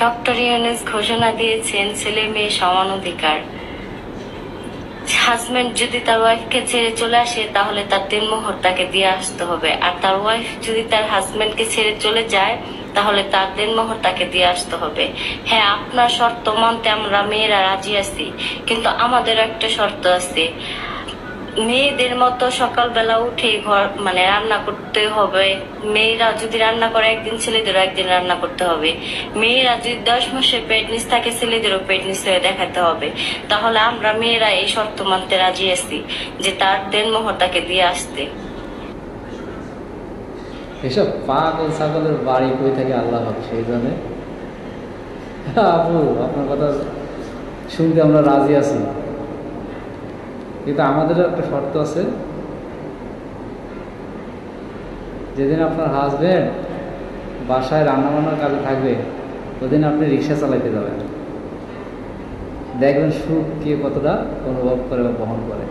Doctor Yunus ঘোষণা দিয়েছেন ছেলে মেয়ে সমান অধিকার। হাজবেন্ড যদি তার ওয়াইফকে ছেড়ে চলে আসে তাহলে তার দিনমোহর তাকে দিয়ে আসতে হবে, আর তার ওয়াইফ যদি তার হাজবেন্ডকে ছেড়ে চলে যায় তাহলে তার দিনমোহর তাকে দিয়ে আসতে হবে। হ্যাঁ, আপনার শর্ত মানতে আমরা মেয়েরা রাজি আছি, কিন্তু আমাদের একটা শর্ত আছে। মেয়েদের মতো সকালবেলা উঠে ঘর রান্না করতে হবে। মেয়েরা যদি রান্না করে একদিন, ছেলেদেরও একদিন রান্না করতে হবে। মেয়েরা যদি 10 মাসে প্রেগনেন্স থাকে, ছেলেদেরও প্রেগনেন্স হয়ে দেখাতে হবে। তাহলে আমরা মেয়েরা এই শর্ত মানতে রাজি আছি যে তার দেনমোহর তাকে দিয়ে আসতে। এসব পাগল ছাগলের বাড়ি কই থেকে আল্লাহ হবে সেই জানে। আপু, আপনার কথা শুনতে আমরা রাজি আছি, কিন্তু আমাদেরও একটা শর্ত আছে। যেদিন আপনার হাজবেন্ড বাসায় রান্নাবান্নার কাজে থাকবে ওদিন আপনি রিক্সা চালাইতে যাবেন, দেখবেন সুখ কে কতটা অনুভব করে বা বহন করে।